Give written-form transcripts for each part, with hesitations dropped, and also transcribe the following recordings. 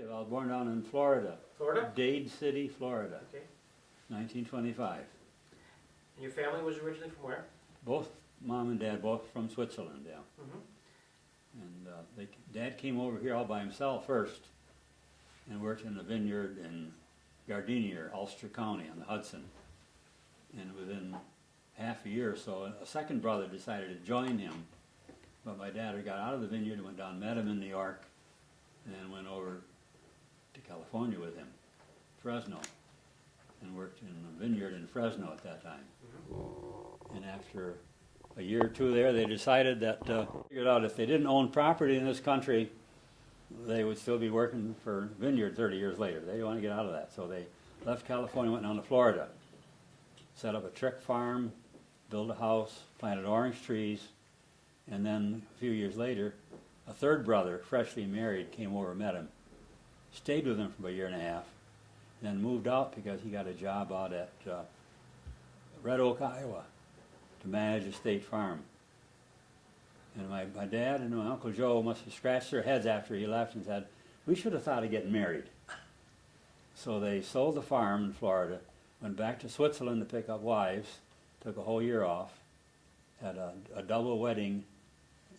I was born down in Florida. Florida? Dade City, Florida, Okay. 1925. And your family was originally from where? Both mom and dad, both from Switzerland, yeah. Mm-hmm. And Dad came over here all by himself first and worked in a vineyard in Gardenier, Ulster County on the Hudson. And within half a year or so, a second brother decided to join him. But my dad had got out of the vineyard and went down, met him in New York, and then went over to California with him, Fresno, and worked in a vineyard in Fresno at that time. Mm-hmm. And after a year or two there, they decided that, figured out if they didn't own property in this country, they would still be working for vineyard 30 years later. They didn't want to get out of that. So they left California, went down to Florida, set up a trick farm, built a house, planted orange trees, and then a few years later, a third brother, freshly married, came over and met him, stayed with him for a year and a half, then moved out because he got a job out at Red Oak, Iowa, to manage a state farm. And my dad and my Uncle Joe must have scratched their heads after he left and said, we should have thought of getting married. So they sold the farm in Florida, went back to Switzerland to pick up wives, took a whole year off, had a double wedding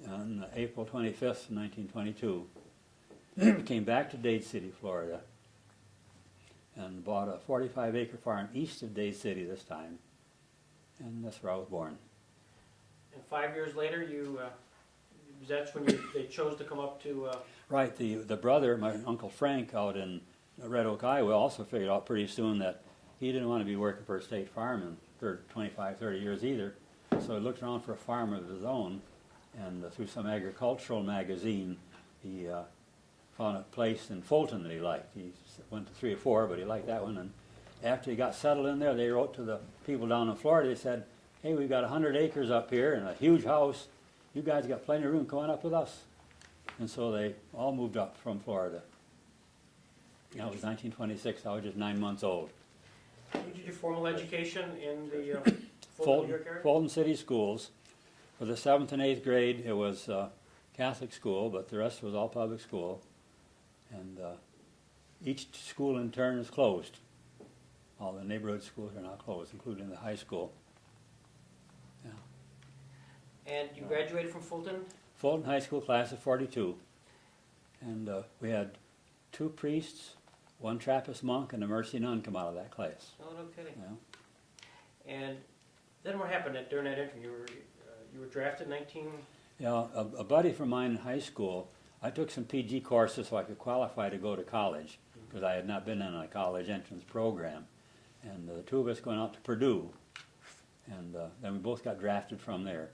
on April 25th, 1922, came back to Dade City, Florida, and bought a 45-acre farm east of Dade City this time, and that's where I was born. And 5 years later, that's when they chose to come up to... Right, the brother, my Uncle Frank out in Red Oak, Iowa, also figured out pretty soon that he didn't want to be working for a state farm in 25, 30 years either, so he looked around for a farm of his own, and through some agricultural magazine, he found a place in Fulton that he liked. He went to 3 or 4, but he liked that one, and after he got settled in there, they wrote to the people down in Florida. They said, hey, we've got 100 acres up here and a huge house. You guys got plenty of room. Come on up with us. And so they all moved up from Florida. That was 1926. I was just 9 months old. You did your formal education in the Fulton, New York area? Fulton City Schools. For the 7th and 8th grade, it was Catholic school, but the rest was all public school. And each school in turn is closed. All the neighborhood schools are now closed, including the high school. Yeah. And you graduated from Fulton? Fulton High School class of 42. And we had 2 priests, 1 Trappist monk, and a Mercy nun come out of that class. Oh, no kidding. Yeah. And then what happened during that interim? You were drafted 19... Yeah, a buddy from mine in high school, I took some PG courses so I could qualify to go to college, because I had not been in a college entrance program. And the 2 of us went out to Purdue, and then we both got drafted from there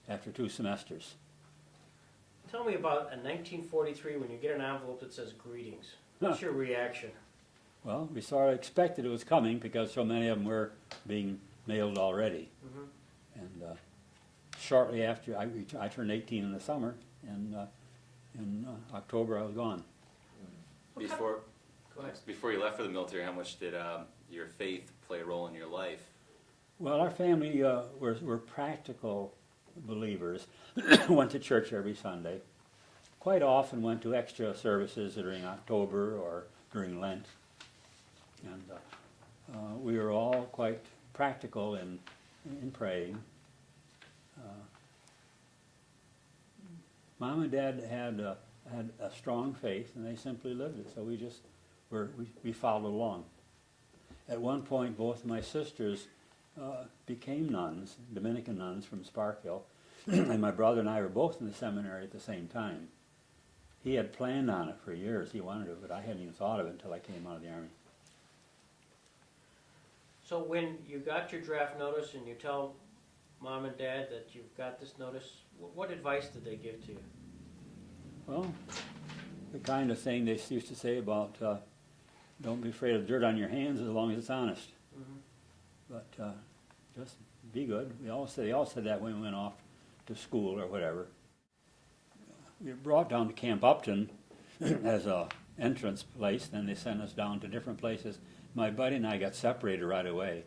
after 2 semesters. Tell me about in 1943 when you get an envelope that says greetings. What's your reaction? Well, we sort of expected it was coming because so many of them were being mailed already. Mm-hmm. And shortly after, I turned 18 in the summer, and in October I was gone. Before you left for the military, how much did your faith play a role in your life? Well, our family were practical believers, went to church every Sunday, quite often went to extra services during October or during Lent, and we were all quite practical in praying. Mom and Dad had a strong faith, and they simply lived it, so we followed along. At one point, both of my sisters became nuns, Dominican nuns from Sparkhill, and my brother and I were both in the seminary at the same time. He had planned on it for years. He wanted it, but I hadn't even thought of it until I came out of the Army. So when you got your draft notice and you tell Mom and Dad that you've got this notice, what advice did they give to you? Well, the kind of thing they used to say about don't be afraid of dirt on your hands as long as it's honest. Mm-hmm. But just be good. They all said that when we went off to school or whatever. We were brought down to Camp Upton as a entrance place, then they sent us down to different places. My buddy and I got separated right away.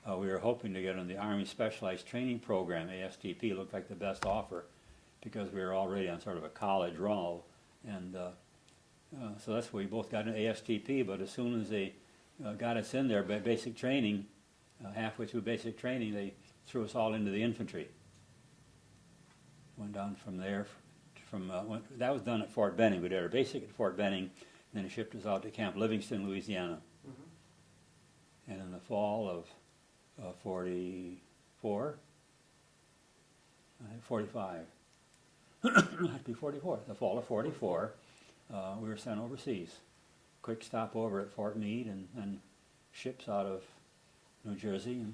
We were hoping to get on the Army Specialized Training Program, ASTP, looked like the best offer, because we were already on sort of a college roll, and So that's where we both got an ASTP, but as soon as they got us in there by basic training, halfway through basic training, they threw us all into the infantry. Went down from there, that was done at Fort Benning. We did our basic at Fort Benning, then they shipped us out to Camp Livingston, Louisiana. Mm-hmm. And in the fall of 45, that'd be 44, the fall of 44, we were sent overseas. Quick stop over at Fort Meade and ships out of New Jersey. And,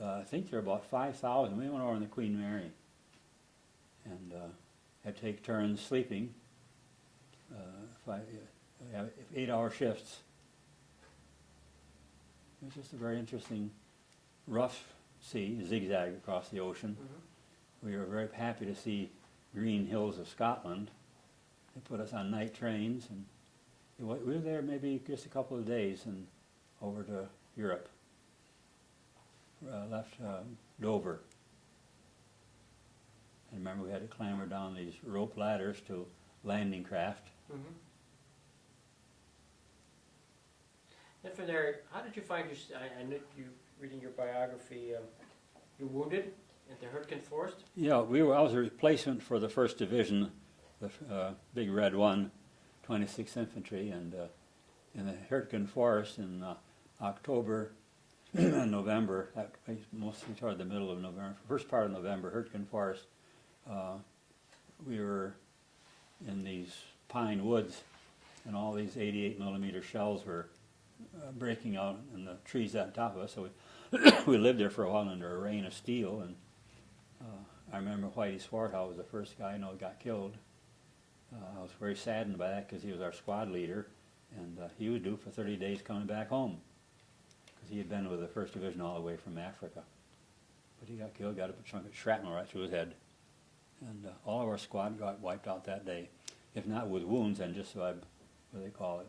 I think there were about 5,000. We went over in the Queen Mary and had to take turns sleeping, 8-hour shifts. It was just a very interesting, rough sea, zigzag across the ocean. Mm-hmm. We were very happy to see green hills of Scotland. They put us on night trains, and we were there maybe just a couple of days and over to Europe. Left Dover. And remember, we had to clamber down these rope ladders to landing craft. Mm-hmm. And from there, how did you find your? I knew you reading your biography. You wounded at the Hurtgen Forest. Yeah, I was a replacement for the 1st Division, the Big Red One, 26th Infantry, and in the Hurtgen Forest in October and November, mostly toward the middle of November, first part of November, Hurtgen Forest, we were in these pine woods, and all these 88mm shells were breaking out in the trees on top of us. So we lived there for a while under a rain of steel, and I remember Whitey Swarthout was the first guy I know got killed. I was very saddened by that because he was our squad leader, and he was due for 30 days coming back home because he had been with the 1st Division all the way from Africa. But he got killed, got a chunk of shrapnel right through his head, and all of our squad got wiped out that day, if not with wounds, and just what do they call it?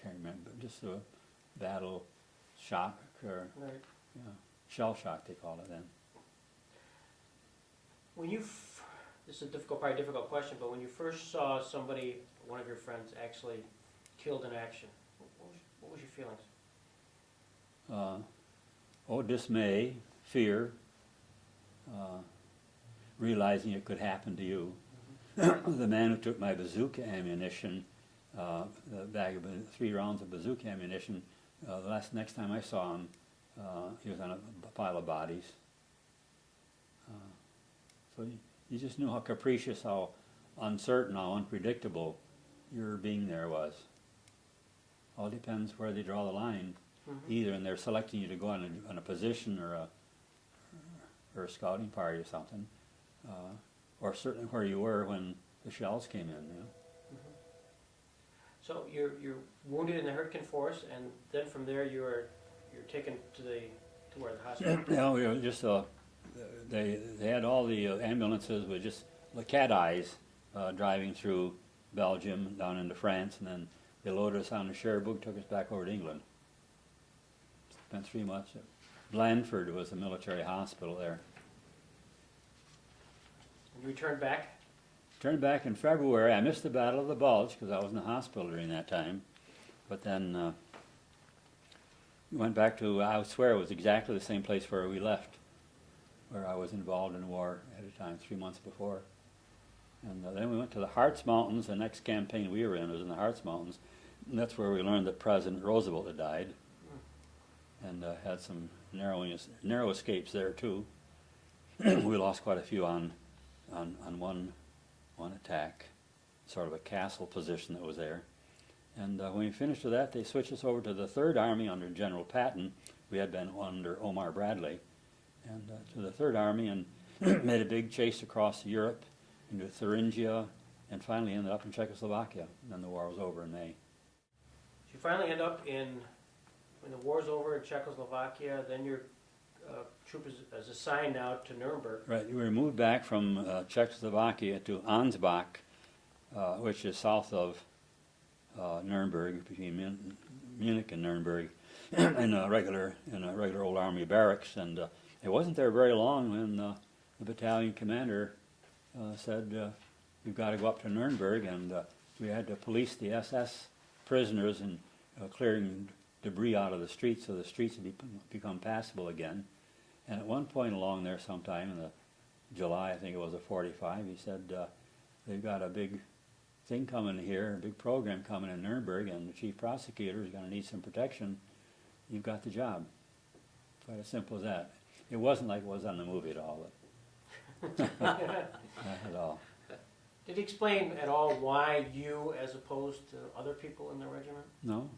Can't remember, just a battle shock or shell shock they call it then. When you, this is a probably a difficult question, but when you first saw somebody, one of your friends, actually killed in action, what was your feelings? Dismay, fear, realizing it could happen to you. Mm-hmm. The man who took my bazooka ammunition, the bag of 3 rounds of bazooka ammunition, next time I saw him, he was on a pile of bodies. So you just knew how capricious, how uncertain, how unpredictable your being there was. All depends where they draw the line. Mm-hmm. Either and they're selecting you to go on a position or a scouting party or something, or certainly where you were when the shells came in. You know? Mm-hmm. So you're wounded in the Hurtgen Forest, and then from there you're taken to where the hospital. Yeah, we were just they had all the ambulances with just the cat eyes driving through Belgium down into France, and then they loaded us on the Cherbourg, took us back over to England. Spent 3 months. Blandford was the military hospital there. And you returned back? Returned back in February. I missed the Battle of the Bulge because I was in the hospital during that time. But then went back to, I swear it was exactly the same place where we left, where I was involved in war at a time 3 months before. And then we went to the Hartz Mountains. The next campaign we were in was in the Hartz Mountains. And that's where we learned that President Roosevelt had died. And had some narrow escapes there too. We lost quite a few on one attack, sort of a castle position that was there. And when we finished with that, they switched us over to the 3rd Army under General Patton. We had been under Omar Bradley, and to the 3rd Army, and made a big chase across Europe into Thuringia, and finally ended up in Czechoslovakia. And then the war was over in May. So you finally end up when the war's over in Czechoslovakia, then your troop is assigned now to Nuremberg. Right, we were moved back from Czechoslovakia to Ansbach, which is south of Nuremberg, between Munich and Nuremberg, in a regular old army barracks. And it wasn't there very long when the battalion commander said, "You've got to go up to Nuremberg," and we had to police the SS prisoners and clearing debris out of the streets so the streets would become passable again. And at one point along there sometime in the July, I think it was of '45, he said, "They've got a big thing coming here, a big program coming in Nuremberg, and the chief prosecutor is going to need some protection. You've got the job." Quite as simple as that. It wasn't like it was on the movie at all. Not at all. Did he explain at all why you as opposed to other people in the regiment? No.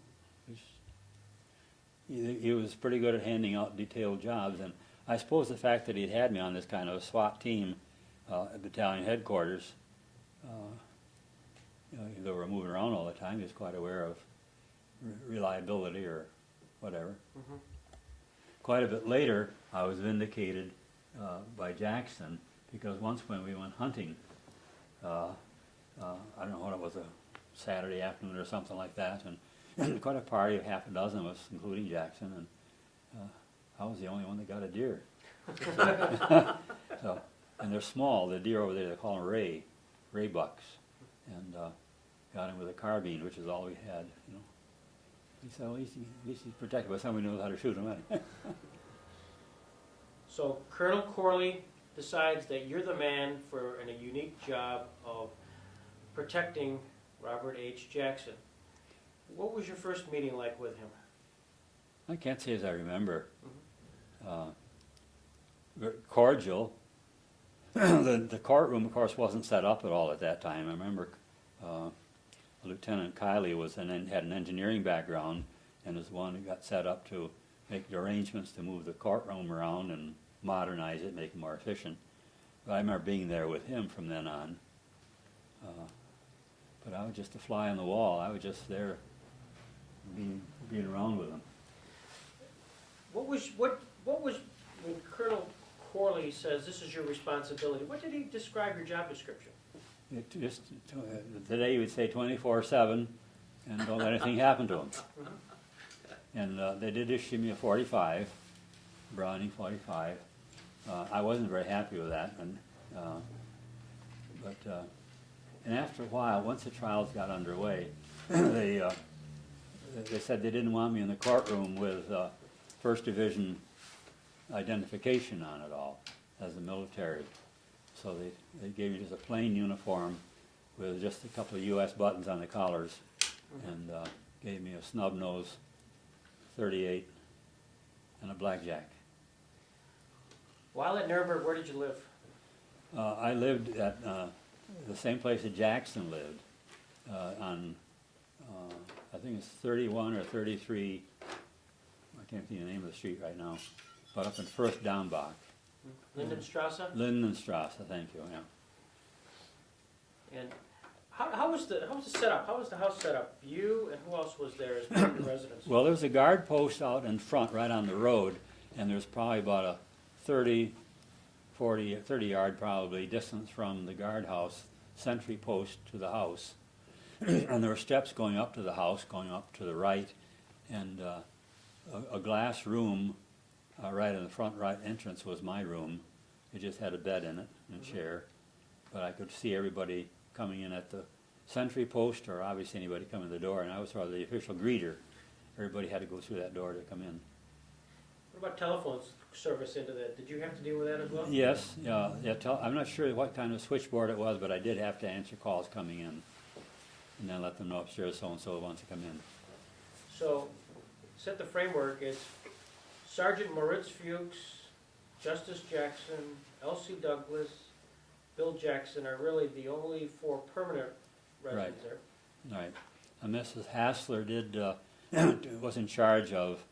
He was pretty good at handing out detailed jobs, and I suppose the fact that he'd had me on this kind of a SWAT team at battalion headquarters, though we're moving around all the time, he was quite aware of reliability or whatever. Mm-hmm. Quite a bit later, I was vindicated by Jackson, because once when we went hunting, I don't know what it was, a Saturday afternoon or something like that, and quite a party of half a dozen of us, including Jackson, and I was the only one that got a deer. So, and they're small, the deer over there, they call them ray bucks, and got him with a carbine, which is all we had, you know. He said, well, at least he's protected by somebody who knows how to shoot him. So Colonel Corley decides that you're the man for a unique job of protecting Robert H. Jackson. What was your first meeting like with him? I can't say as I remember. Very cordial. The courtroom, of course, wasn't set up at all at that time. I remember Lieutenant Kiley had an engineering background, and was the one who got set up to make the arrangements to move the courtroom around and modernize it, make it more efficient. But I remember being there with him from then on. But I was just a fly on the wall. I was just there being around with him. What was when Colonel Corley says this is your responsibility? What did he describe your job description? Today you would say 24/7, and don't let anything happen to him. And they did issue me a .45, Browning .45. I wasn't very happy with that, and after a while, once the trials got underway, they said they didn't want me in the courtroom with First Division identification on it all as a military. So they gave me just a plain uniform with just a couple of U.S. buttons on the collars, and gave me a snub nose 38 and a blackjack. While at Nuremberg, where did you live? I lived at the same place that Jackson lived, on I think it's 31 or 33, I can't think of the name of the street right now, but up in First Downbach. Lindenstrasse? Lindenstrasse, thank you, yeah. And how was the setup? How was the house set up? You and who else was there as part of the residence? Well, there was a guard post out in front, right on the road, and there's probably about a 30 yard probably distance from the guardhouse sentry post to the house. And there were steps going up to the house, going up to the right, and a glass room right in the front right entrance was my room. It just had a bed in it and a chair, but I could see everybody coming in at the sentry post, or obviously anybody coming to the door, and I was sort of the official greeter. Everybody had to go through that door to come in. What about telephone service into that? Did you have to deal with that as well? Yes, I'm not sure what kind of switchboard it was, but I did have to answer calls coming in, and then let them know upstairs so-and-so wants to come in. So, set the framework is Sergeant Moritz Fuchs, Justice Jackson, Elsie Douglas, Bill Jackson are really the only 4 permanent residents there. Right. And Mrs. Hassler was in charge of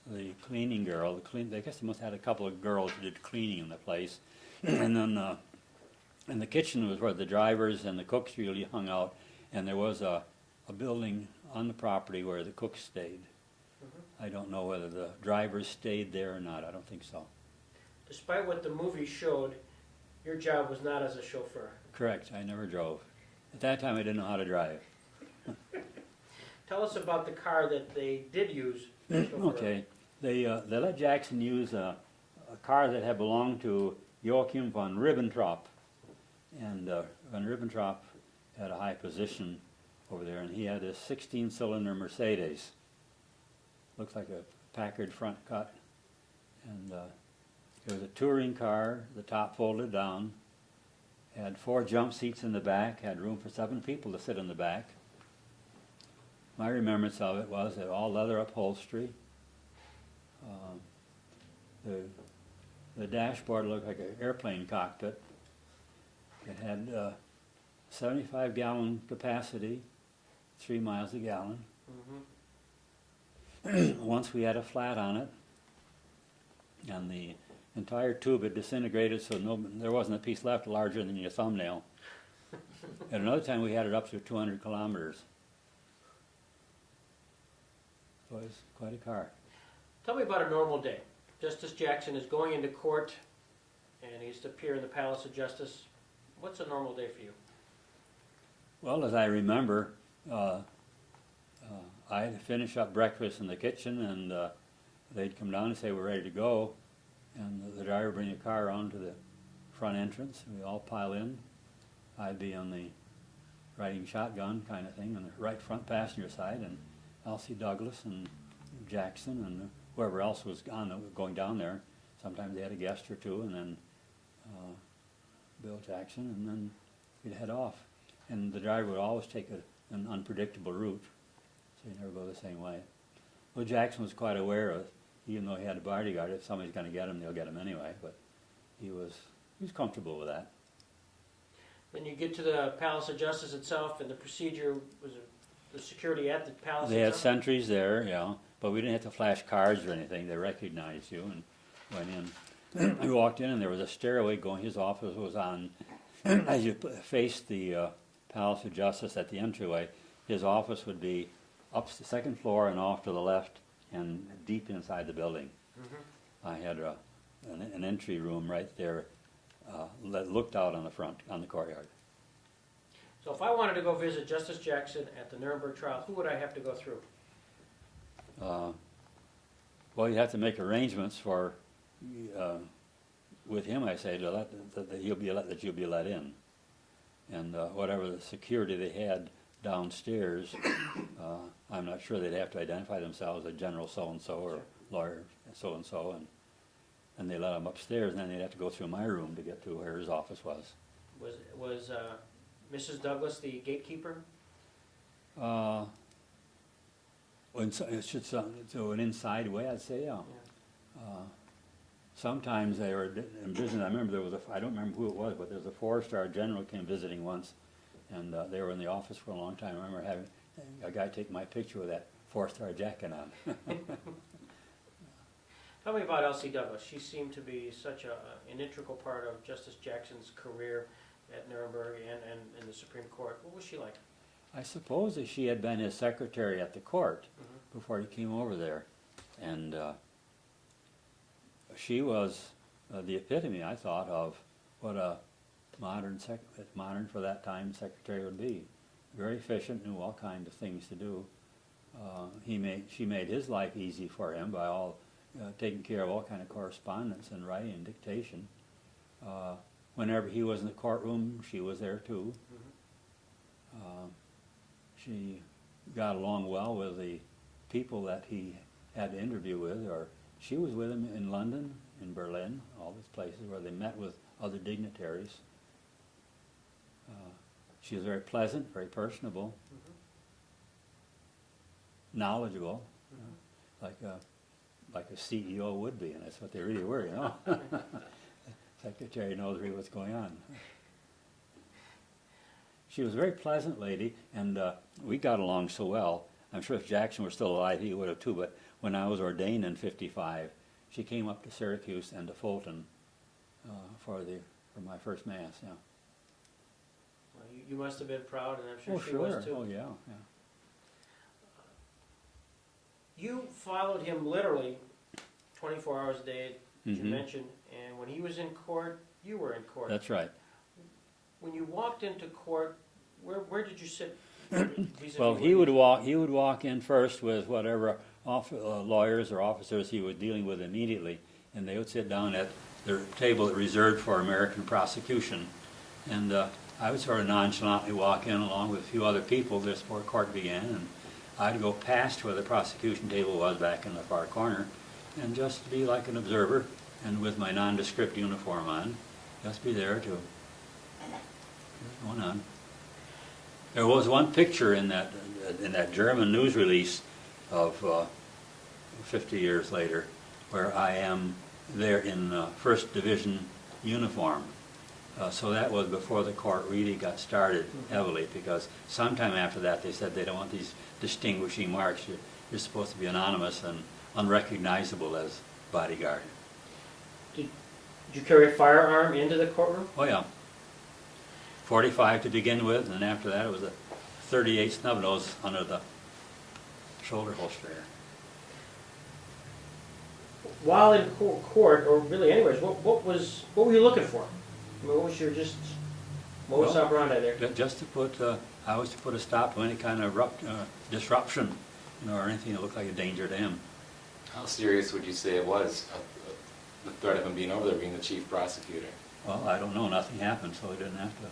the cleaning girl. I guess they must have had a couple of girls who did cleaning in the place. And then and the kitchen was where the drivers and the cooks really hung out. And there was a building on the property where the cooks stayed. I don't know whether the drivers stayed there or not. I don't think so. Despite what the movie showed, your job was not as a chauffeur. Correct. I never drove. At that time, I didn't know how to drive. Tell us about the car that they did use. Okay. They let Jackson use a car that had belonged to Joachim von Ribbentrop. And Van Ribbentrop had a high position over there, and he had this 16-cylinder Mercedes. Looks like a Packard front cut. And it was a touring car, the top folded down, had 4 jump seats in the back, had room for 7 people to sit in the back. My remembrance of it was that all leather upholstery. The dashboard looked like an airplane cockpit. It had 75-gallon capacity, 3 miles a gallon. Mm-hmm. Once we had a flat on it, and the entire tube had disintegrated, so there wasn't a piece left larger than your thumbnail. At another time, we had it up to 200 kilometers. So it was quite a car. Tell me about a normal day. Justice Jackson is going into court, and he's to appear in the Palace of Justice. What's a normal day for you? Well, as I remember, I'd finish up breakfast in the kitchen, and they'd come down and say, we're ready to go. And the driver would bring the car around to the front entrance, and we all pile in. I'd be on the riding shotgun kind of thing on the right front passenger side, and Elsie Douglas and Jackson and whoever else was going down there. Sometimes they had a guest or two, and then Bill Jackson, and then we'd head off. And the driver would always take an unpredictable route, so you never go the same way. Well, Jackson was quite aware of, even though he had a bodyguard, if somebody's going to get him, they'll get him anyway. But he was comfortable with that. Then you get to the Palace of Justice itself, and the procedure was the security at the palace They had itself? sentries there, yeah, but we didn't have to flash cards or anything. They recognized you and went in. We walked in, and there was a stairway going. His office was on, as you faced the Palace of Justice at the entryway, his office would be up the second floor and off to the left and deep inside the building. Mm-hmm. I had an entry room right there that looked out on the front, on the courtyard. So if I wanted to go visit Justice Jackson at the Nuremberg trial, who would I have to go through? Well, you have to make arrangements for, with him, I say, to that you'll be let in. And whatever the security they had downstairs, I'm not sure they'd have to identify themselves as General so-and-so or lawyer so-and-so, and they let them upstairs, and then they'd have to go through my room to get to where his office was. Was Mrs. Douglas the gatekeeper? It's just so an inside way, I'd say, yeah. Sometimes they were in business. I remember there was I don't remember who it was, but there was a 4-star general came visiting once, and they were in the office for a long time. I remember having a guy take my picture with that 4-star jacket on. Tell me about Elsie Douglas. She seemed to be such an integral part of Justice Jackson's career at Nuremberg and in the Supreme Court. What was she like? I suppose that she had been his secretary at the court before he came over there, and she was the epitome, I thought, of what a modern for that time secretary would be. Very efficient, knew all kinds of things to do. She made his life easy for him by taking care of all kind of correspondence and writing and dictation. Whenever he was in the courtroom, she was there too. She got along well with the people that he had to interview with, or she was with him in London, in Berlin, all these places where they met with other dignitaries. She was very pleasant, very personable, knowledgeable, like a CEO would be, and that's what they really were, you know. Secretary knows really what's going on. She was a very pleasant lady, and we got along so well. I'm sure if Jackson were still alive, he would have too, but when I was ordained in '55, she came up to Syracuse and to Fulton for my first Mass, yeah. Well, you must have been proud, and I'm sure she sure. was too. Oh, yeah, yeah. You followed him literally 24 hours a day, as you Mhm. mentioned, and when he was in court, you were in court. That's right. When you walked into court, where did you sit? vis-a-vis Well, where he you- would walk in first with whatever lawyers or officers he was dealing with immediately, and they would sit down at their table reserved for American prosecution, And I would sort of nonchalantly walk in along with a few other people just before court began, and I'd go past where the prosecution table was back in the far corner, and just be like an observer, and with my nondescript uniform on, just be there to what's going on. There was one picture in that German news release of 50 years later, where I am there in First Division uniform. So that was before the court really got started heavily, because sometime after that they said they don't want these distinguishing marks. You're supposed to be anonymous and unrecognizable as bodyguard. Did you carry a firearm into the courtroom? Oh yeah. 45 to begin with, and then after that it was a 38 snub nose under the shoulder holster. While in court, or really anyways, what were you looking for? I mean, what was your modus operandi there? Just to put, I was to put a stop to any kind of disruption, or anything that looked like a danger to him. How serious would you say it was, the threat of him being over there, being the chief prosecutor? Well, I don't know. Nothing happened, so we didn't have to.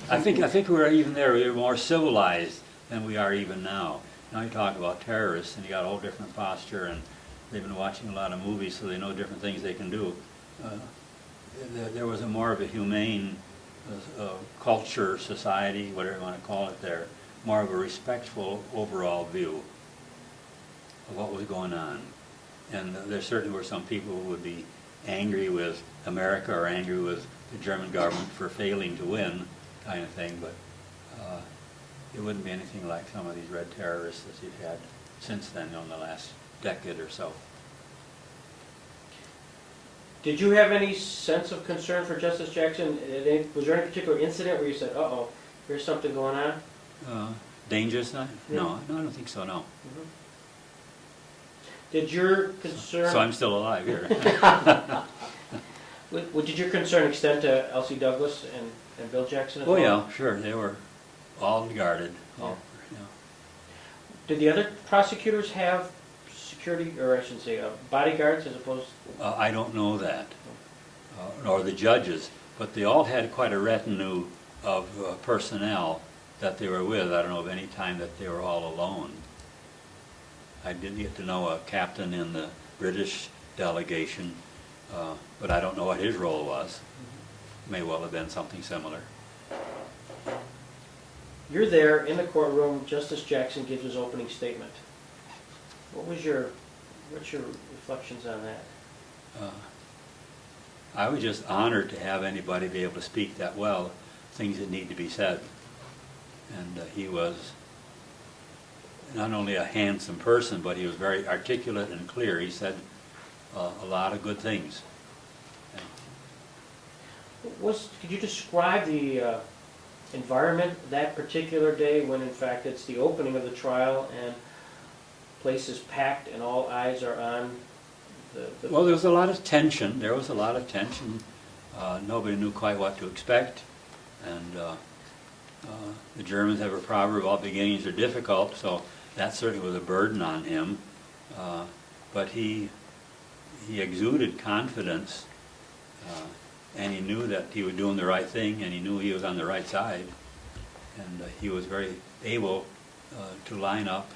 I think we were even there. We were more civilized than we are even now. Now you talk about terrorists, and you got a whole different posture, and they've been watching a lot of movies, so they know different things they can do. There was a more of a humane culture, society, whatever you want to call it there, more of a respectful overall view of what was going on. And there certainly were some people who would be angry with America or angry with the German government for failing to win, kind of thing, but it wouldn't be anything like some of these red terrorists that you've had since then, in the last decade or so. Did you have any sense of concern for Justice Jackson? Was there any particular incident where you said, uh-oh, here's something going on? Dangerous? No, Yeah. no, I don't think so, no. Did your concern... So I'm still alive here. Did your concern extend to Elsie Douglas and Bill Jackson as well? Oh yeah, sure, they were all guarded. All, Did the other prosecutors have security, or I should say, bodyguards as opposed... I don't know that, nor the judges, but they all had quite a retinue of personnel that they were with. I don't know of any time that they were all alone. I did get to know a captain in the British delegation, but I don't know what his role was. May well have been something similar. You're there in the courtroom, Justice Jackson gives his opening statement. What's your reflections on that? I was just honored to have anybody be able to speak that well, things that need to be said. And he was not only a handsome person, but he was very articulate and clear. He said a lot of good things. Could you describe the environment that particular day when in fact it's the opening of the trial and place is packed and all eyes are on the... Well, there was a lot of tension. There was a lot of tension. Nobody knew quite what to expect. And the Germans have a proverb, all beginnings are difficult, so that certainly was a burden on him. But he exuded confidence, and he knew that he was doing the right thing, and he knew he was on the right side. And he was very able to line up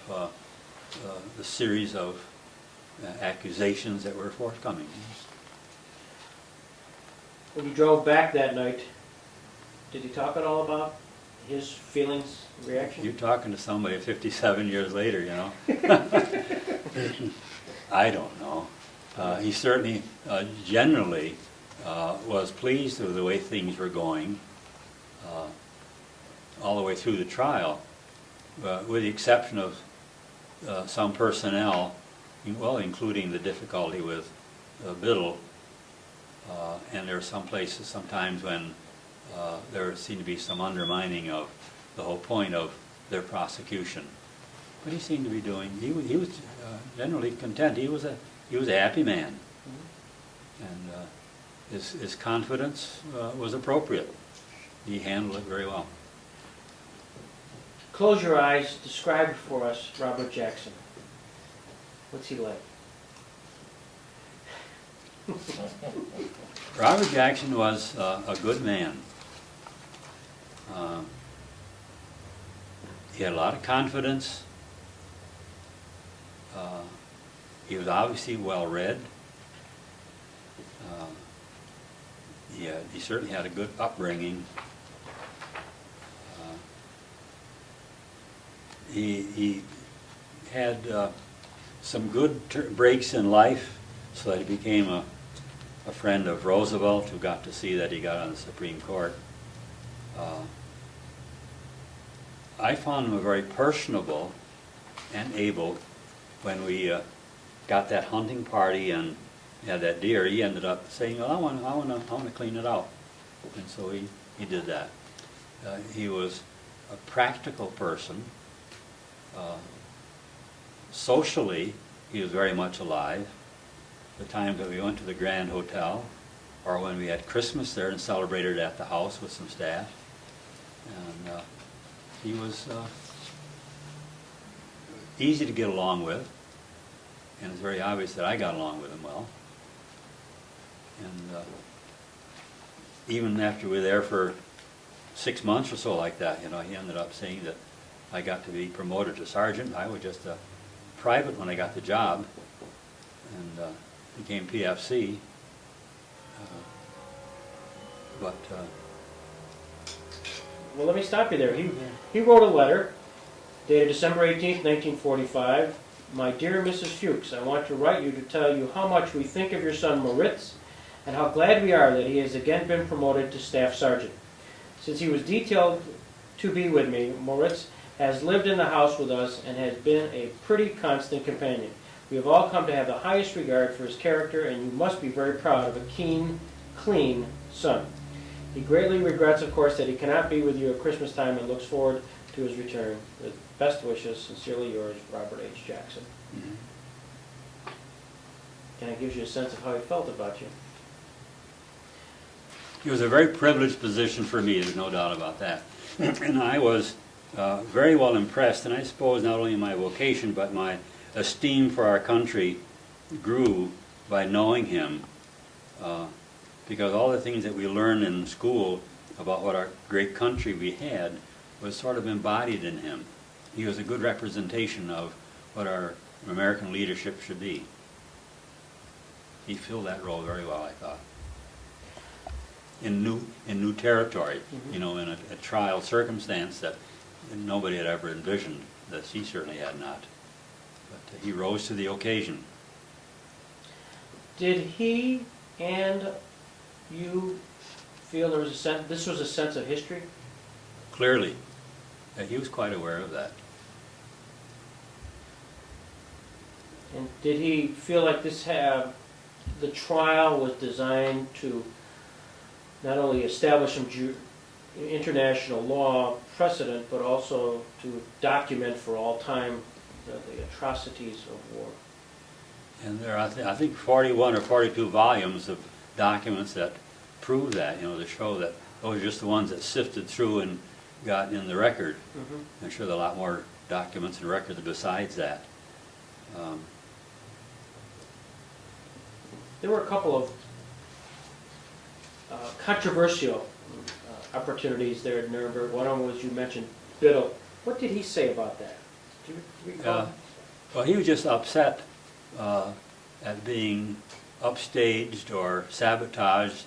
the series of accusations that were forthcoming. When you drove back that night, did he talk at all about his feelings, reaction? You're talking to somebody 57 years later, you know. I don't know. He certainly generally was pleased with the way things were going all the way through the trial, with the exception of some personnel, well, including the difficulty with Biddle, and there are some places sometimes when there seemed to be some undermining of the whole point of their prosecution. But he seemed to be doing, he was generally content. He was a happy man. And his confidence was appropriate. He handled it very well. Close your eyes, describe for us Robert Jackson. What's he like? Robert Jackson was a good man. He had a lot of confidence. He was obviously well-read. He certainly had a good upbringing. He had some good breaks in life, so that he became a friend of Roosevelt, who got to see that he got on the Supreme Court. I found him very personable and able. When we got that hunting party and had that deer, he ended up saying, "Well, I want to clean it out," and so he did that. He was a practical person. Socially, he was very much alive. The times that we went to the Grand Hotel, or when we had Christmas there and celebrated at the house with some staff, and he was easy to get along with, and it's very obvious that I got along with him well. And even after we were there for 6 months or so like that, you know, he ended up saying that I got to be promoted to sergeant. I was just a private when I got the job, and became PFC. Well, let me stop you there. He wrote a letter dated December 18th, 1945. "My dear Mrs. Fuchs, I want to write you to tell you how much we think of your son Moritz and how glad we are that he has again been promoted to Staff Sergeant. Since he was detailed to be with me, Moritz has lived in the house with us and has been a pretty constant companion. We have all come to have the highest regard for his character, and you must be very proud of a keen, clean son. He greatly regrets, of course, that he cannot be with you at Christmas time and looks forward to his return. With best wishes, sincerely yours, Robert H. Jackson." Kind of gives you a sense of how he felt about you. It was a very privileged position for me, there's no doubt about that. And I was very well impressed, and I suppose not only my vocation, but my esteem for our country grew by knowing him, because all the things that we learned in school about what our great country we had was sort of embodied in him. He was a good representation of what our American leadership should be. He filled that role very well, I thought. In new territory, you know, in a trial circumstance that nobody had ever envisioned, that he certainly had not. But he rose to the occasion. Did he and you feel there was a sense, this was a sense of history? Clearly. He was quite aware of that. And did he feel like the trial was designed to not only establish some international law precedent, but also to document for all time the atrocities of war? And there are, I think, 41 or 42 volumes of documents that prove that, you know, to show that those are just the ones that sifted through and got in the record. I'm sure there are a lot more documents and records besides that. There were a couple of controversial opportunities there at Nuremberg. One of them was, you mentioned, Biddle. What did he say about that? Do you recall? Well, he was just upset at being upstaged or sabotaged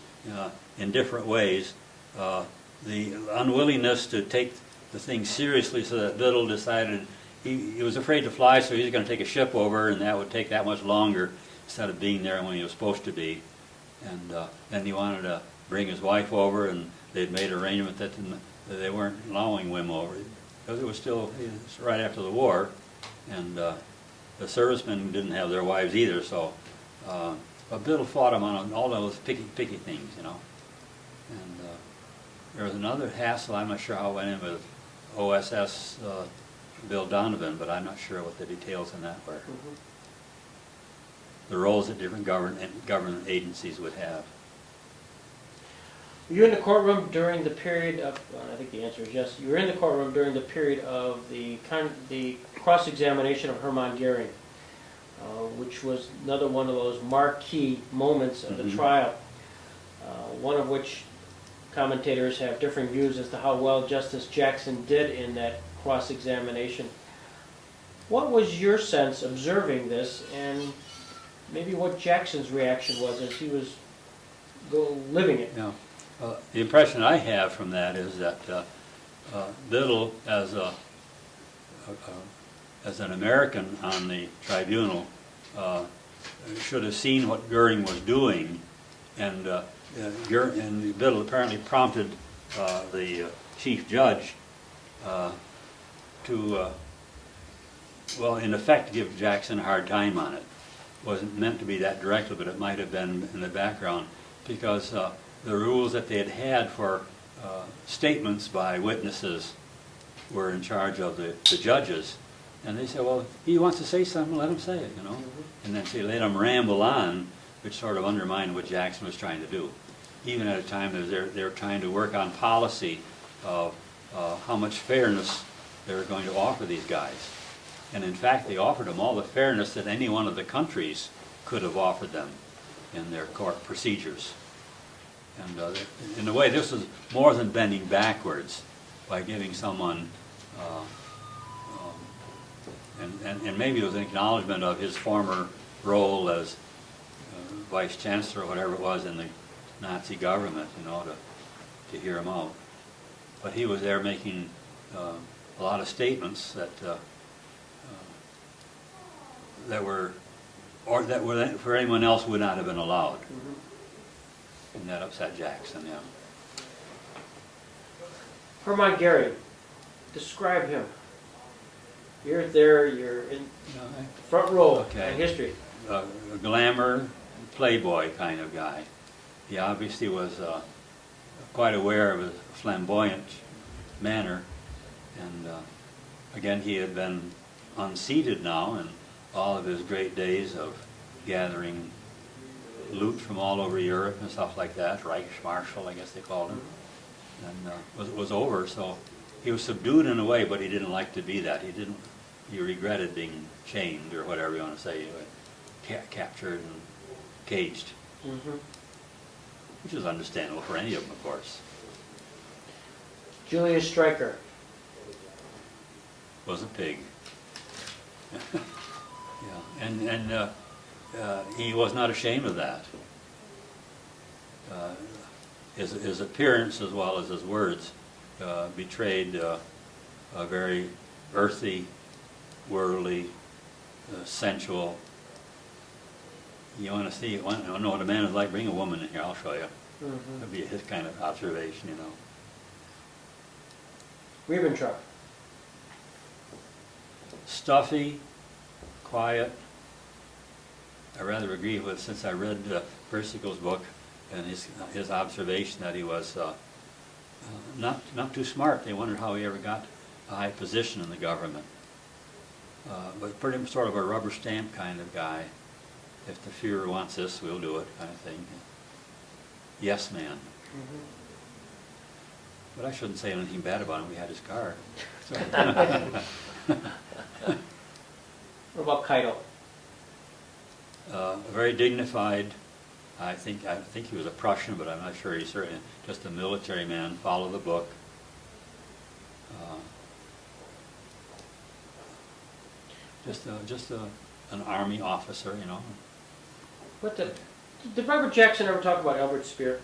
in different ways. The unwillingness to take the thing seriously, so that Biddle decided he was afraid to fly, so he was going to take a ship over, and that would take that much longer instead of being there when he was supposed to be. And then he wanted to bring his wife over, and they'd made an arrangement that they weren't allowing women over, because it was right after the war, and the servicemen didn't have their wives either. So, but Biddle fought him on all those picky things, you know. And there was another hassle. I'm not sure how it went in with OSS Bill Donovan, but I'm not sure what the details in that were. The roles that different government agencies would have. Were you in the courtroom during the period of, I think the answer is yes, you were in the courtroom during the period of the cross-examination of Hermann Goering, which was another one of those marquee moments of the trial, one of which commentators have differing views as to how well Justice Jackson did in that cross-examination. What was your sense observing this, and maybe what Jackson's reaction was as he was living it? Yeah. The impression I have from that is that Biddle, as an American on the tribunal, should have seen what Goering was doing, and Biddle apparently prompted the chief judge to, well, in effect, give Jackson a hard time on it. Wasn't meant to be that directly, but it might have been in the background, because the rules that they had for statements by witnesses were in charge of the judges. And they said, well, he wants to say something, let him say it, you know. And then they let him ramble on, which sort of undermined what Jackson was trying to do. Even at a time that they were trying to work on policy of how much fairness they were going to offer these guys. And in fact, they offered them all the fairness that any one of the countries could have offered them in their court procedures. And in a way, this was more than bending backwards by giving someone, and maybe it was an acknowledgement of his former role as vice chancellor or whatever it was in the Nazi government, you know, to hear him out. But he was there making a lot of statements that were for anyone else would not have been allowed. And that upset Jackson, yeah. Hermann Goering, describe him. You're there, you're in front row in history. A glamour, playboy kind of guy. He obviously was quite aware of his flamboyant manner, and again, he had been unseated now, and all of his great days of gathering loot from all over Europe and stuff like that, Reichsmarshal, I guess they called him, and was over. So he was subdued in a way, but he didn't like to be that. He regretted being chained, or whatever you want to say, captured and caged, which is understandable for any of them, of course. Julius Streicher. Was a pig. Yeah, and he was not ashamed of that. His appearance as well as his words betrayed a very earthy, worldly, sensual. You want to know what a man is like? Bring a woman in here, I'll show you. That'd be his kind of observation, you know. Ribbentrop. Stuffy, quiet. I rather agree with, since I read Persico's book and his observation that he was not too smart. They wondered how he ever got a high position in the government. But pretty much sort of a rubber stamp kind of guy. If the Fuhrer wants this, we'll do it, kind of thing. Yes, man. But I shouldn't say anything bad about him. We had his car. What about Keitel? Very dignified. I think he was a Prussian, but I'm not sure. He's certainly just a military man. Follow the book. Just an army officer, you know. What did Robert Jackson ever talk about Albert Speer?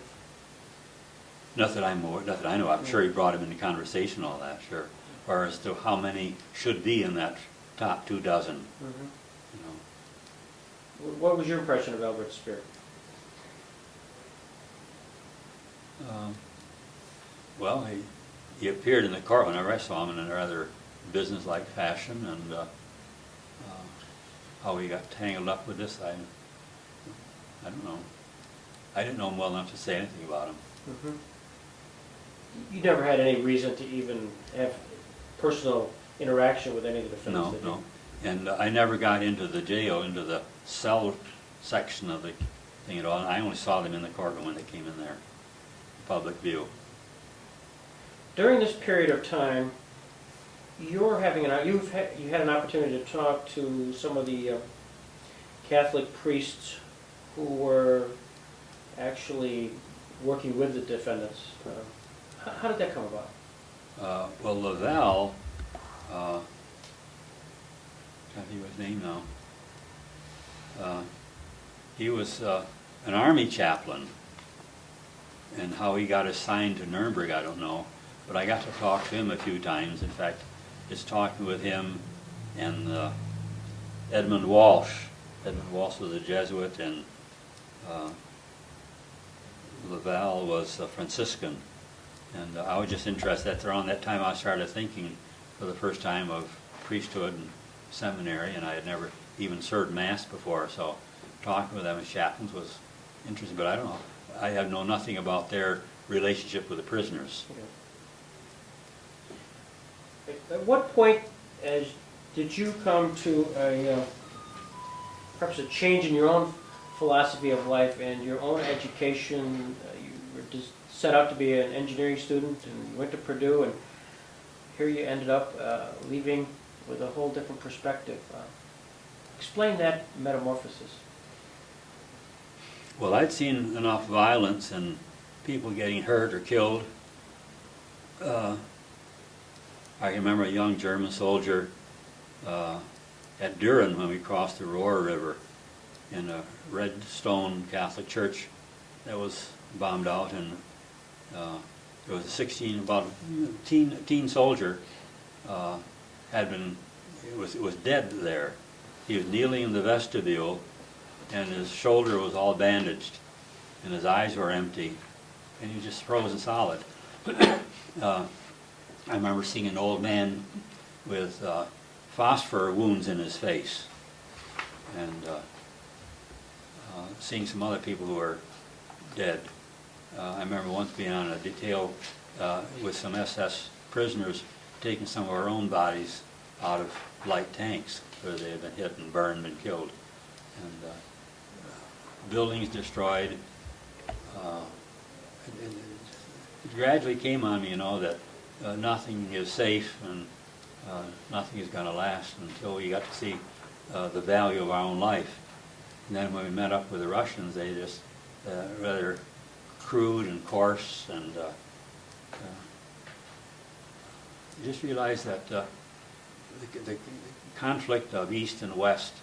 Not that I know. I'm sure he brought him into conversation, all that, sure. Or as to how many should be in that top 2 dozen. You know. What was your impression of Albert Speer? Well, he appeared in the court whenever I saw him in a rather business-like fashion, and how he got tangled up with this, I don't know. I didn't know him well enough to say anything about him. You never had any reason to even have personal interaction with any of the defendants? No. And I never got into the jail, into the cell section of the thing at all. I only saw them in the courtroom when they came in there, public view. During this period of time, you had an opportunity to talk to some of the Catholic priests who were actually working with the defendants. How did that come about? Well, Lavelle, can't think of his name now. He was an army chaplain, and how he got assigned to Nuremberg, I don't know. But I got to talk to him a few times. In fact, just talking with him and Edmund Walsh. Edmund Walsh was a Jesuit, and Lavelle was a Franciscan. And I was just interested. That's around that time I started thinking for the first time of priesthood and seminary, and I had never even served Mass before, so talking with them as chaplains was interesting. But I don't know. I have known nothing about their relationship with the prisoners. At what point did you come to perhaps a change in your own philosophy of life and your own education? You were just set out to be an engineering student, and you went to Purdue, and here you ended up leaving with a whole different perspective. Explain that metamorphosis. Well, I'd seen enough violence and people getting hurt or killed. I remember a young German soldier at Düren when we crossed the Rohr River in a red stone Catholic church that was bombed out, and there was a teen soldier was dead there. He was kneeling in the vestibule, and his shoulder was all bandaged, and his eyes were empty, and he just frozen solid. I remember seeing an old man with phosphor wounds in his face, and seeing some other people who were dead. I remember once being on a detail with some SS prisoners, taking some of our own bodies out of light tanks where they had been hit and burned and killed. And buildings destroyed. It gradually came on me, that nothing is safe and nothing is going to last until we got to see the value of our own life. And then when we met up with the Russians, they just rather crude and coarse, and you just realized that the conflict of East and West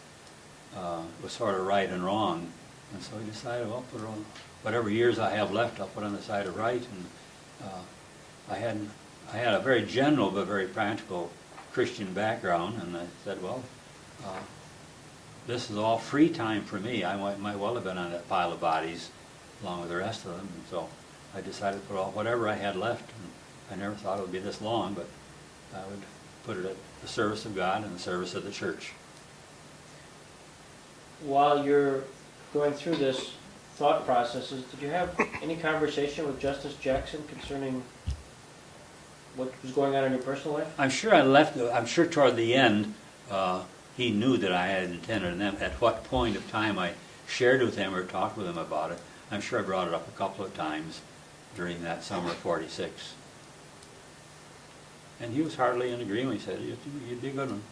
was sort of right and wrong. And so we decided, well, put it on whatever years I have left, I'll put on the side of right. And I had a very general but very practical Christian background, and I said, well, this is all free time for me. I might well have been on that pile of bodies along with the rest of them. And so I decided to put all whatever I had left. And I never thought it would be this long, but I would put it at the service of God and the service of the church. While you're going through this thought processes, did you have any conversation with Justice Jackson concerning what was going on in your personal life? I'm sure toward the end, he knew that I had intended, and then at what point of time I shared with him or talked with him about it. I'm sure I brought it up a couple of times during that summer of '46. And he was hardly in agreement. He said, you'd be a good one.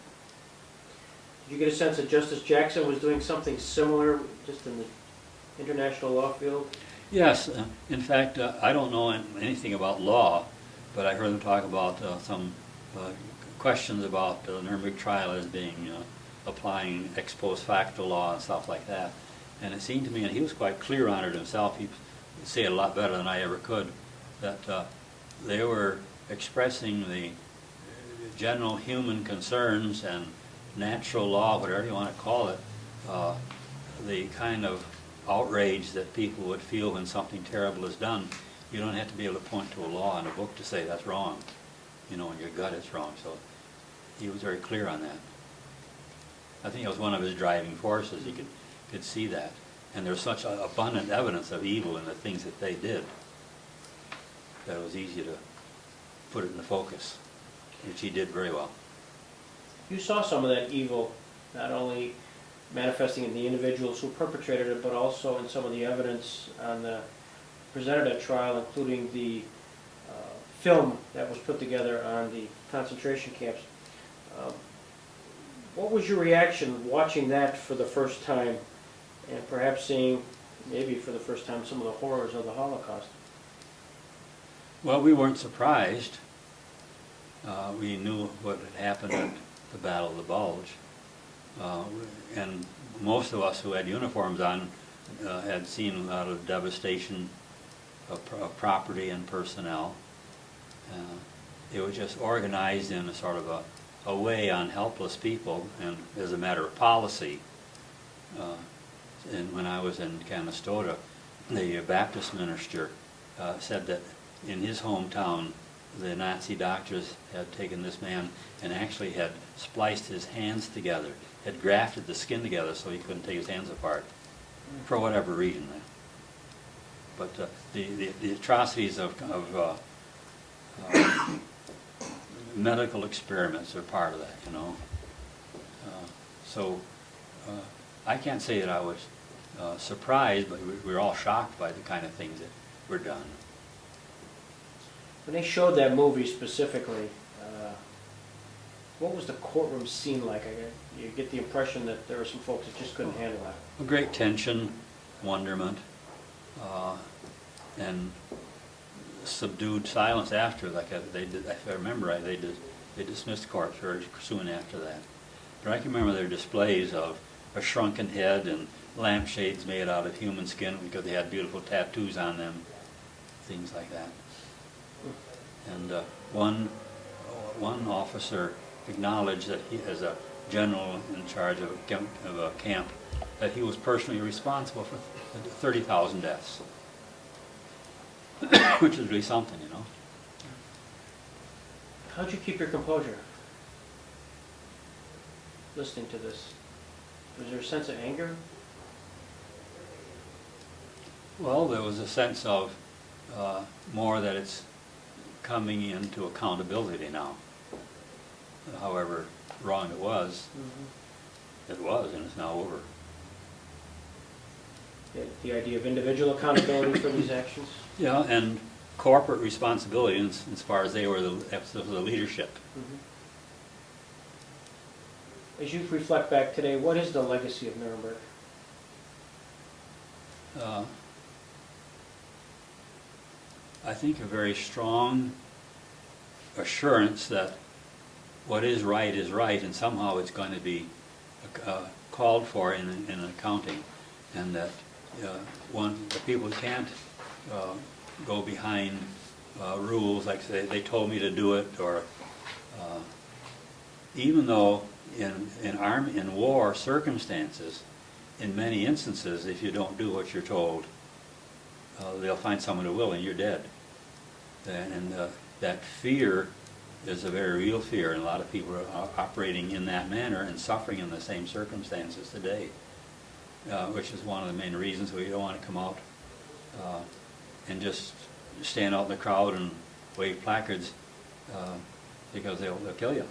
Did you get a sense that Justice Jackson was doing something similar just in the international law field? Yes. In fact, I don't know anything about law, but I heard them talk about some questions about the Nuremberg trial as being applying ex post facto law and stuff like that. And it seemed to me, and he was quite clear on it himself, he would say it a lot better than I ever could, that they were expressing the general human concerns and natural law, whatever you want to call it, the kind of outrage that people would feel when something terrible is done. You don't have to be able to point to a law in a book to say that's wrong. In your gut it's wrong. So he was very clear on that. I think it was one of his driving forces. He could see that. And there's such abundant evidence of evil in the things that they did that it was easy to put it in the focus, which he did very well. You saw some of that evil, not only manifesting in the individuals who perpetrated it, but also in some of the evidence presented at trial, including the film that was put together on the concentration camps. What was your reaction watching that for the first time, and perhaps seeing maybe for the first time, some of the horrors of the Holocaust. Well, we weren't surprised. We knew what had happened at the Battle of the Bulge. And most of us who had uniforms on had seen a lot of devastation of property and personnel. It was just organized in a sort of a way on helpless people, and as a matter of policy. And when I was in Canastota, the Baptist minister said that in his hometown, the Nazi doctors had taken this man and actually had spliced his hands together, had grafted the skin together so he couldn't take his hands apart, for whatever reason. But the atrocities of medical experiments are part of that, you know. So I can't say that I was surprised, but we were all shocked by the kind of things that were done. When they showed that movie specifically, what was the courtroom scene like? You get the impression that there were some folks that just couldn't handle that. A great tension, wonderment, and subdued silence after. Like they did, if I remember right, they dismissed court very soon after that. But I can remember their displays of a shrunken head and lampshades made out of human skin because they had beautiful tattoos on them, things like that. And one officer acknowledged that he, as a general in charge of a camp, that he was personally responsible for 30,000 deaths, which is really something, you know. How'd you keep your composure listening to this? Was there a sense of anger? Well, there was a sense of more that it's coming into accountability now. However wrong it was, it was, and it's now over. The idea of individual accountability for these actions? Yeah, and corporate responsibility as far as they were the leadership. As you reflect back today, what is the legacy of Nuremberg? I think a very strong assurance that what is right, and somehow it's going to be called for in accounting, and that the people can't go behind rules like they told me to do it, or even though in war circumstances, in many instances, if you don't do what you're told, they'll find someone who will, and you're dead. And that fear is a very real fear, and a lot of people are operating in that manner and suffering in the same circumstances today, which is one of the main reasons we don't want to come out and just stand out in the crowd and wave placards because they'll kill you.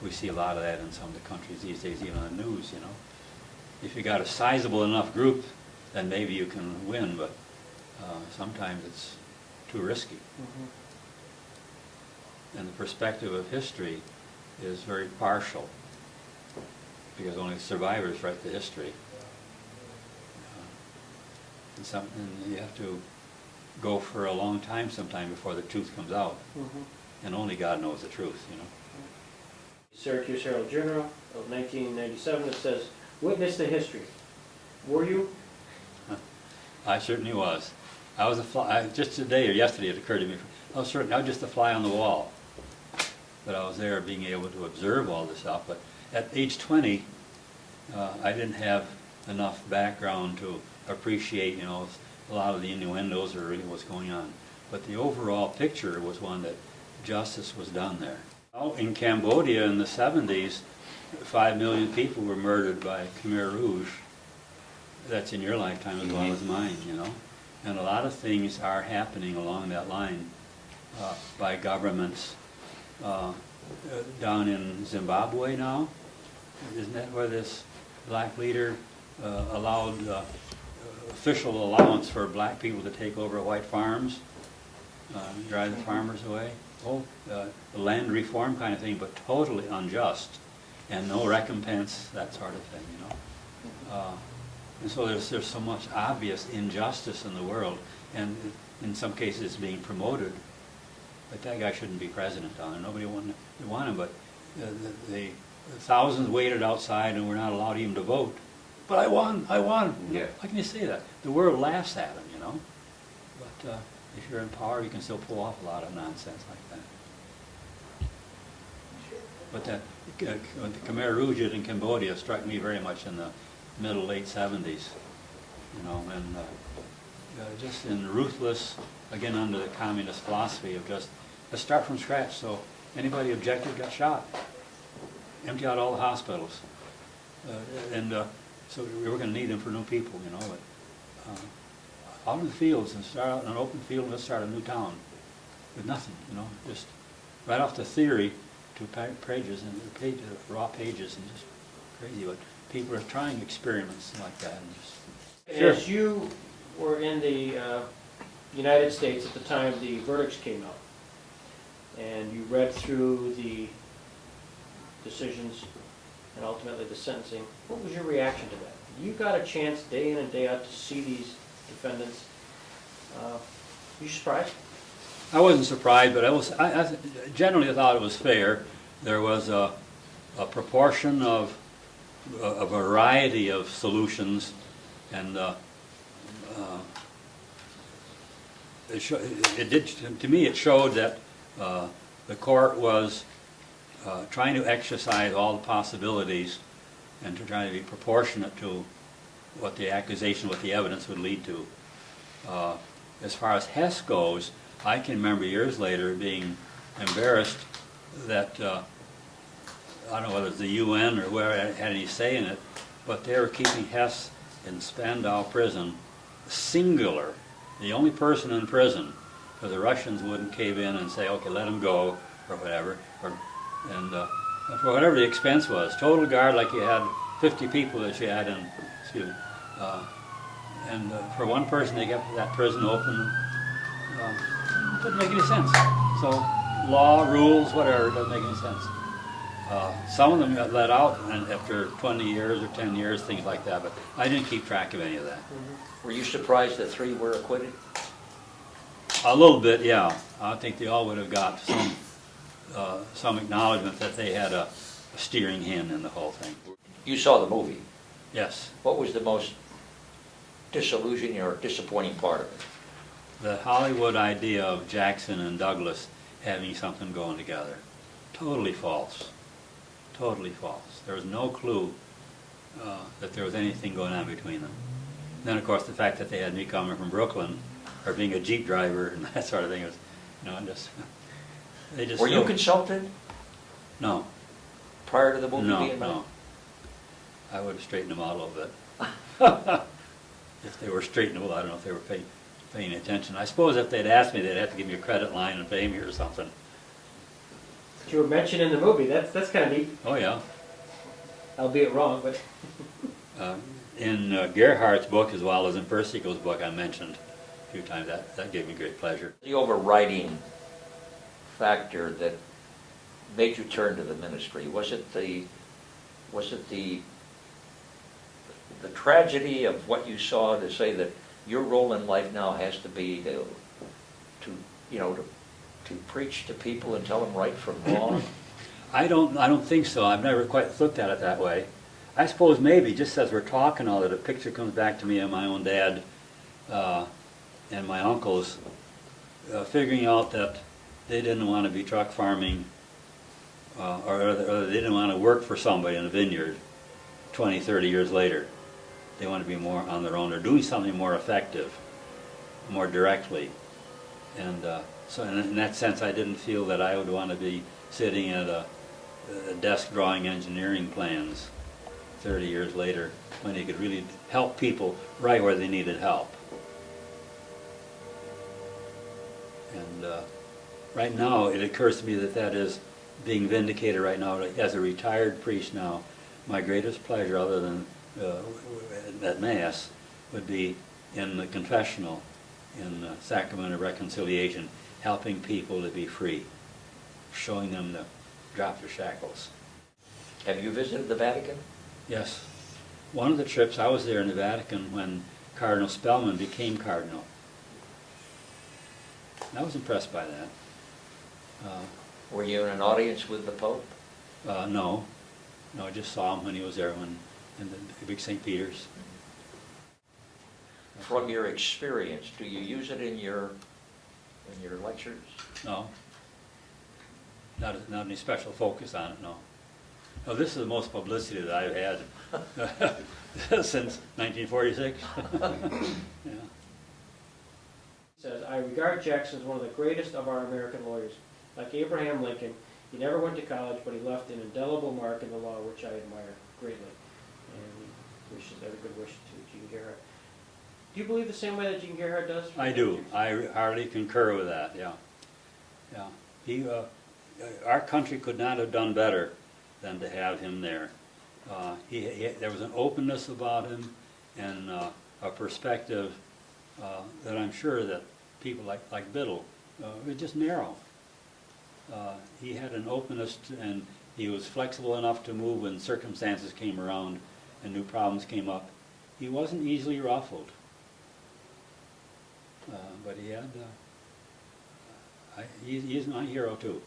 We see a lot of that in some of the countries these days, even on the news, you know. If you got a sizable enough group, then maybe you can win, but sometimes it's too risky. And the perspective of history is very partial, because only survivors write the history. And you have to go for a long time sometime before the truth comes out. And only God knows the truth, you know. Syracuse Herald Journal of 1997, it says, "Witness to history." Were you? I certainly was. I was a fly, just today or yesterday it occurred to me, I was just a fly on the wall. But I was there being able to observe all this stuff. But at age 20, I didn't have enough background to appreciate, you know, a lot of the innuendos or really what's going on. But the overall picture was one that justice was done there. In Cambodia in the 70s, 5 million people were murdered by Khmer Rouge. That's in your lifetime as well as mine, you know. And a lot of things are happening along that line by governments. Down in Zimbabwe now, isn't that where this black leader allowed official allowance for black people to take over white farms, drive the farmers away? The land reform kind of thing, but totally unjust, and no recompense, that sort of thing, you know. And so there's so much obvious injustice in the world, and in some cases being promoted. But that guy shouldn't be president down there. Nobody wanted him, but the thousands waited outside and were not allowed even to vote. But I won, I won. Yeah. How can you say that? The world laughs at him, you know. But if you're in power, you can still pull off a lot of nonsense like that. But the Khmer Rouge in Cambodia struck me very much in the middle, late 70s, you know, and just in ruthless, again under the communist philosophy of just, let's start from scratch, so anybody objected got shot. Empty out all the hospitals. So we were going to need them for new people, you know, but out in the fields and start out in an open field and let's start a new town with nothing, you know, just right off the theory to pages and raw pages and just crazy. But people are trying experiments like that. And just, Sure. As you were in the United States at the time the verdicts came out, and you read through the decisions and ultimately the sentencing, what was your reaction to that? You got a chance day in and day out to see these defendants. You surprised? I wasn't surprised, but I generally thought it was fair. There was a proportion of a variety of solutions, and to me it showed that the court was trying to exercise all the possibilities and to try to be proportionate to what the accusation, what the evidence would lead to. As far as Hess goes, I can remember years later being embarrassed that, I don't know whether it's the UN or where I had any say in it, but they were keeping Hess in Spandau prison, singular, the only person in prison, because the Russians wouldn't cave in and say, okay, let him go, or whatever, and for whatever the expense was. Total guard, like you had 50 people that you had in, and for one person to get that prison open, doesn't make any sense. So law, rules, whatever, doesn't make any sense. Some of them got let out and after 20 years or 10 years, things like that, but I didn't keep track of any of that. Were you surprised that 3 were acquitted? A little bit, yeah. I think they all would have got some acknowledgement that they had a steering hand in the whole thing. You saw the movie. Yes. What was the most disillusioning or disappointing part of it? The Hollywood idea of Jackson and Douglas having something going together. Totally false. Totally false. There was no clue that there was anything going on between them. And then, of course, the fact that they had me coming from Brooklyn, or being a Jeep driver and that sort of thing was, you know, they just. Were you consulted No. prior to the movie being made? No. I would have straightened them out a little bit. If they were straightable, I don't know if they were paying attention. I suppose if they'd asked me, they'd have to give me a credit line and pay me or something. But you were mentioned in the movie. That's kind of neat, Oh, yeah. albeit wrong, but In Gerhart's book, as well as in Persico's book, I mentioned a few times. That gave me great pleasure. The overriding factor that made you turn to the ministry, was it the tragedy of what you saw to say that your role in life now has to be to preach to people and tell them right from wrong? I don't think so. I've never quite looked at it that way. I suppose maybe just as we're talking all that, a picture comes back to me of my own dad and my uncles figuring out that they didn't want to be truck farming or they didn't want to work for somebody in a vineyard 20, 30 years later. They want to be more on their own or doing something more effective, more directly. And so in that sense, I didn't feel that I would want to be sitting at a desk drawing engineering plans 30 years later when you could really help people right where they needed help. And right now, it occurs to me that that is being vindicated right now. As a retired priest now, my greatest pleasure, other than at Mass, would be in the confessional, in the Sacrament of Reconciliation, helping people to be free, showing them to drop their shackles. Have you visited the Vatican? Yes. One of the trips, I was there in the Vatican when Cardinal Spellman became cardinal. And I was impressed by that. Were you in an audience with the Pope? No, I just saw him when he was there in the big St. Peter's. From your experience, do you use it in your lectures? No, not any special focus on it, no. No, this is the most publicity that I've had since 1946. Yeah. Says, I regard Jackson as one of the greatest of our American lawyers. Like Abraham Lincoln, he never went to college, but he left an indelible mark in the law, which I admire greatly. And he wishes every good wish to Gene Gerhart. Do you believe the same way that Gene Gerhart does? I do. I hardly concur with that, yeah. Yeah. He, our country could not have done better than to have him there. There was an openness about him and a perspective that I'm sure that people like Biddle were just narrow. He had an openness and he was flexible enough to move when circumstances came around and new problems came up. He wasn't easily ruffled. But he had, he's my hero too.